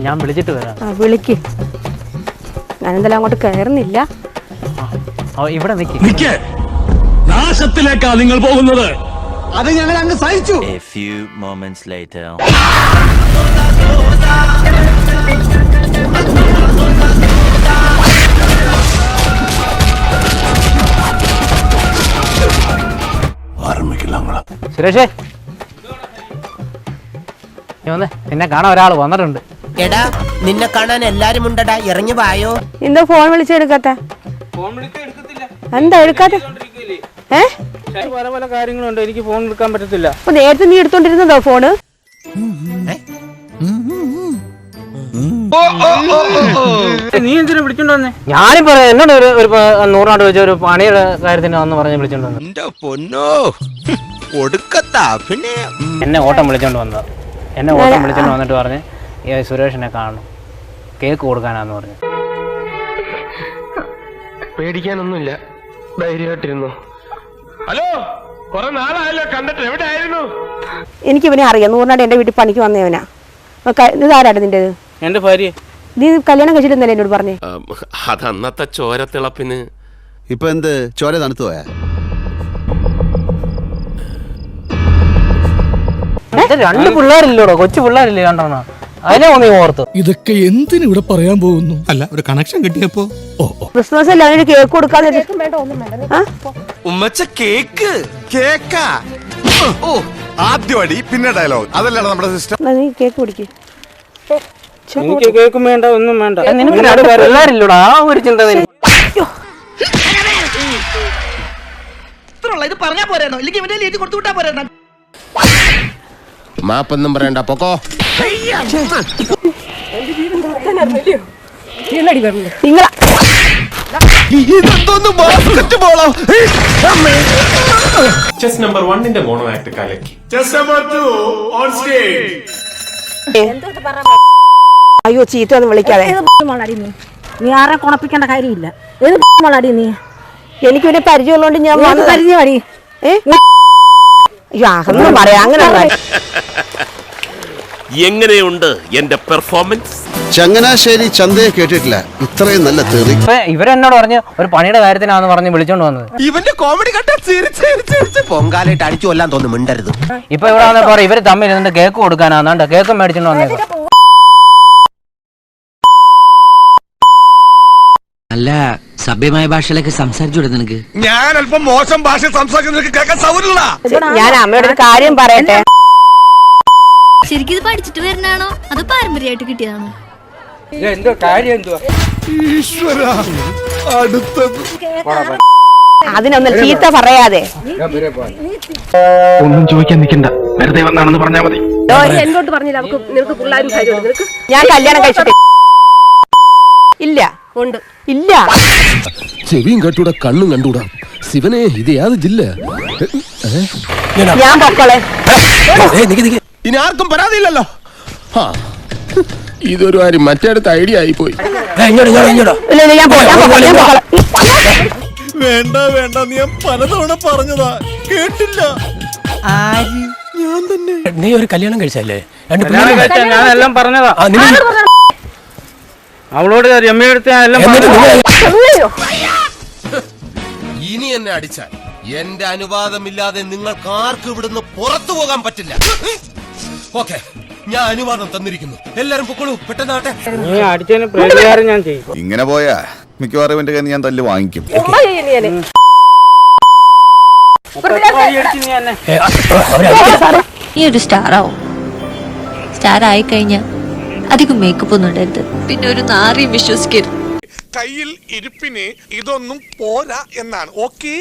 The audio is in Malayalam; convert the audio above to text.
ഞാൻ വിളിച്ചിട്ട് വരാം. വിളിക്ക്. ഞാനെന്തായാലും അങ്ങോട്ട് കയറുന്നില്ല. ഇവിടെ നിൽക്ക്. നാശത്തിലേക്കാ നിങ്ങൾ പോകുന്നത്. അത് ഞങ്ങൾ അങ്ങ് സഹിച്ചു. A few moments later. സുരേഷേ, നിന്നെ കാണാൻ ഒരാൾ വന്നിട്ടുണ്ട്. എടാ, നിന്നെ കാണാൻ എല്ലാരും ഉണ്ടടാ, ഇറങ്ങി വായോ. എന്താ ഫോൺ വിളിച്ചെടുക്കാത്ത? എന്താ എടുക്കാത്ത? പല പല കാര്യങ്ങളുണ്ട്, എനിക്ക് ഫോൺ എടുക്കാൻ പറ്റത്തില്ല. നേരത്തെ നീ എടുത്തോണ്ടിരുന്നതോ ഫോണ്? നീ എന്തിനാ വിളിച്ചോണ്ട് വന്നേ? ഞാനും പറയാം, എന്നോട് ഒരു 100 നാട് വെച്ച ഒരു പണിയുടെ കാര്യത്തിന് വന്ന് പറഞ്ഞ് വിളിച്ചോണ്ട് വന്നു. എന്നെ ഓട്ടം വിളിച്ചോണ്ട് വന്നത്. എന്നെ ഓട്ടം വിളിച്ചോണ്ട് വന്നിട്ട് പറഞ്ഞ് സുരേഷിനെ കാണണം, കേക്ക് കൊടുക്കാനാന്ന് പറഞ്ഞു. പേടിക്കാനൊന്നുമില്ല, ധൈര്യമായിട്ടിരുന്നു. ഹലോ, കുറെ നാളായല്ലോ കണ്ടിട്ട്, എവിടെ ആയിരുന്നു? എനിക്ക് ഇവനെ അറിയാം. 100 നാട് എന്റെ വീട്ടിൽ പണിക്ക് വന്നവനാ. ഇതാരാണ് നിന്റേത്? എന്റെ ഭാര്യ. നീ കല്യാണം കഴിച്ചിട്ടുന്നല്ലേ എന്നോട് പറഞ്ഞേ? അതന്നത്തെ ചോരത്തിളപ്പിന്. ഇപ്പൊ എന്ത് ചോര തണുത്തു പോയാ? രണ്ട് പിള്ളേരില്ലോടോ, കൊച്ചു പിള്ളേരില്ലേ കണ്ടോ? അതിനെ നീ ഓർത്തു. ഇതൊക്കെ എന്തിനു ഇവിടെ പറയാൻ പോകുന്നു? അല്ല, ഒരു കണക്ഷൻ കിട്ടിയപ്പോ. ക്രിസ്മസ് അല്ല, അതിന് കേക്ക് കൊടുക്കാന്ന്. ഉമ്മച്ച കേക്ക് കേക്കാ. ഓ, ആദ്യം അടി പിന്നെ ഡയലോഗ്, അതല്ലാണ് നമ്മുടെ സിസ്റ്റം. നീ കേക്ക് കുടിക്ക്. എനിക്ക് കേക്കും വേണ്ട, ഒന്നും വേണ്ട. പിള്ളേരില്ലോടാ, ആ ഒരു ചിന്ത. ഇത് പറഞ്ഞാ പോരാണോ? ഇല്ലെങ്കിൽ ഇവന്റെ എഴുതി കൊടുത്തു വിട്ടാ പോരാ. മാപ്പൊന്നും പറയണ്ട, പൊക്കോ. ചെസ് നമ്പർ 1 മോണോ ആക്ട് കലക്കി. Chess number 2 on stage. അയ്യോ, ചീത്ത ഒന്നും വിളിക്കാതെ. നീ ആരെ കുണപ്പിക്കേണ്ട കാര്യമില്ല. നീ എനിക്ക് പിന്നെ പരിചയമുള്ളതുകൊണ്ട് ഞാൻ പരിചയമാടി. ഒന്നും പറയാ. അങ്ങനെ എങ്ങനെയുണ്ട് എന്റെ പെർഫോമൻസ്? ചങ്ങനാശ്ശേരി ചന്തയെ കേട്ടിട്ടില്ല ഇത്രയും നല്ല തെറി. ഇവരെന്നോട് പറഞ്ഞ് ഒരു പണിയുടെ കാര്യത്തിനാന്ന് പറഞ്ഞ് വിളിച്ചോണ്ട് വന്നത്. ഇവന്റെ കോമഡി കണ്ട പൊങ്കാലായിട്ട് അടിച്ചു കൊല്ലാൻ തോന്നുന്നു. മിണ്ടരുത്. ഇപ്പൊ ഇവിടെ വന്ന് പറ, ഇവര് തമ്മിൽ ഇരുന്നിട്ട് കേക്ക് കൊടുക്കാനാന്നാണ്ട് കേക്ക് മേടിച്ചോണ്ട് വന്നത്. അല്ല, സഭ്യമായ ഭാഷയിലൊക്കെ സംസാരിച്ചു നിനക്ക്. ഞാൻ അല്പം മോശം ഭാഷ സംസാരിക്കുന്ന കേൾക്കാൻ സൗകര്യമില്ല. ഞാൻ അമ്മയോട് ഒരു കാര്യം പറയട്ടെ. ശരിക്കും ഇത് പഠിച്ചിട്ട് വരുന്നതാണോ അത് പാരമ്പര്യമായിട്ട് കിട്ടിയതാണോ? എന്തോ കാര്യം എന്തുവാ? അതിനൊന്നും ചീത്ത പറയാതെ. ഒന്നും ചോദിക്കാൻ നിൽക്കണ്ട, വെറുതെ വന്നാണെന്ന് പറഞ്ഞാ മതി. എന്നോട്ട് പറഞ്ഞില്ല നിനക്ക് പിള്ളേരും കാര്യമുണ്ട്. ഞാൻ കല്യാണം കഴിച്ചിട്ട് ഇല്ല. ഉണ്ട് ഇല്ല. ചെവിയും കണ്ടൂടാ, കണ്ണും കണ്ടൂടാ. ശിവനെ, ഇത് യാത് ജില്ല. ഞാൻ പൊക്കളെ. ഇനി ആർക്കും പരാതിയില്ലല്ലോ. ഇതൊരു കാര്യം മറ്റേടത്ത് ഐഡിയ ആയി പോയി. വേണ്ട വേണ്ട, നീ പലതവണ പറഞ്ഞതാ, കേട്ടില്ല. ഞാൻ തന്നെ. നീ ഒരു കല്യാണം കഴിച്ചല്ലേ? ഞാനെല്ലാം പറഞ്ഞതാ. അവളോട് രമ്യടുത്ത് ഇനി എന്നെ അടിച്ചാൽ എന്റെ അനുവാദമില്ലാതെ നിങ്ങൾക്ക് ആർക്കും ഇവിടുന്ന് പുറത്തു പോകാൻ പറ്റില്ല. ഓക്കെ, ഞാൻ അനുവാദം തന്നിരിക്കുന്നു. എല്ലാരും പൊക്കോളൂ, പെട്ടെന്നാട്ടെ. നീ അടിച്ചതിന് പ്രതികാരം ഞാൻ ചെയ്യും. ഇങ്ങനെ പോയാ മിക്കവാറും എന്റെ കയ്യിൽ ഞാൻ തല്ല് വാങ്ങിക്കും. നീ ഒരു സ്റ്റാർ ആവും. സ്റ്റാർ ആയിക്കഴിഞ്ഞാൽ അധികം മേക്കപ്പ് ഒന്നും ഇടരുത്. പിന്നെ ഒരു നാറിയും വിശ്വസിക്കരുത്. കയ്യിൽ ഇരിപ്പിന് ഇതൊന്നും പോരാ എന്നാണ്. ഓക്കേ.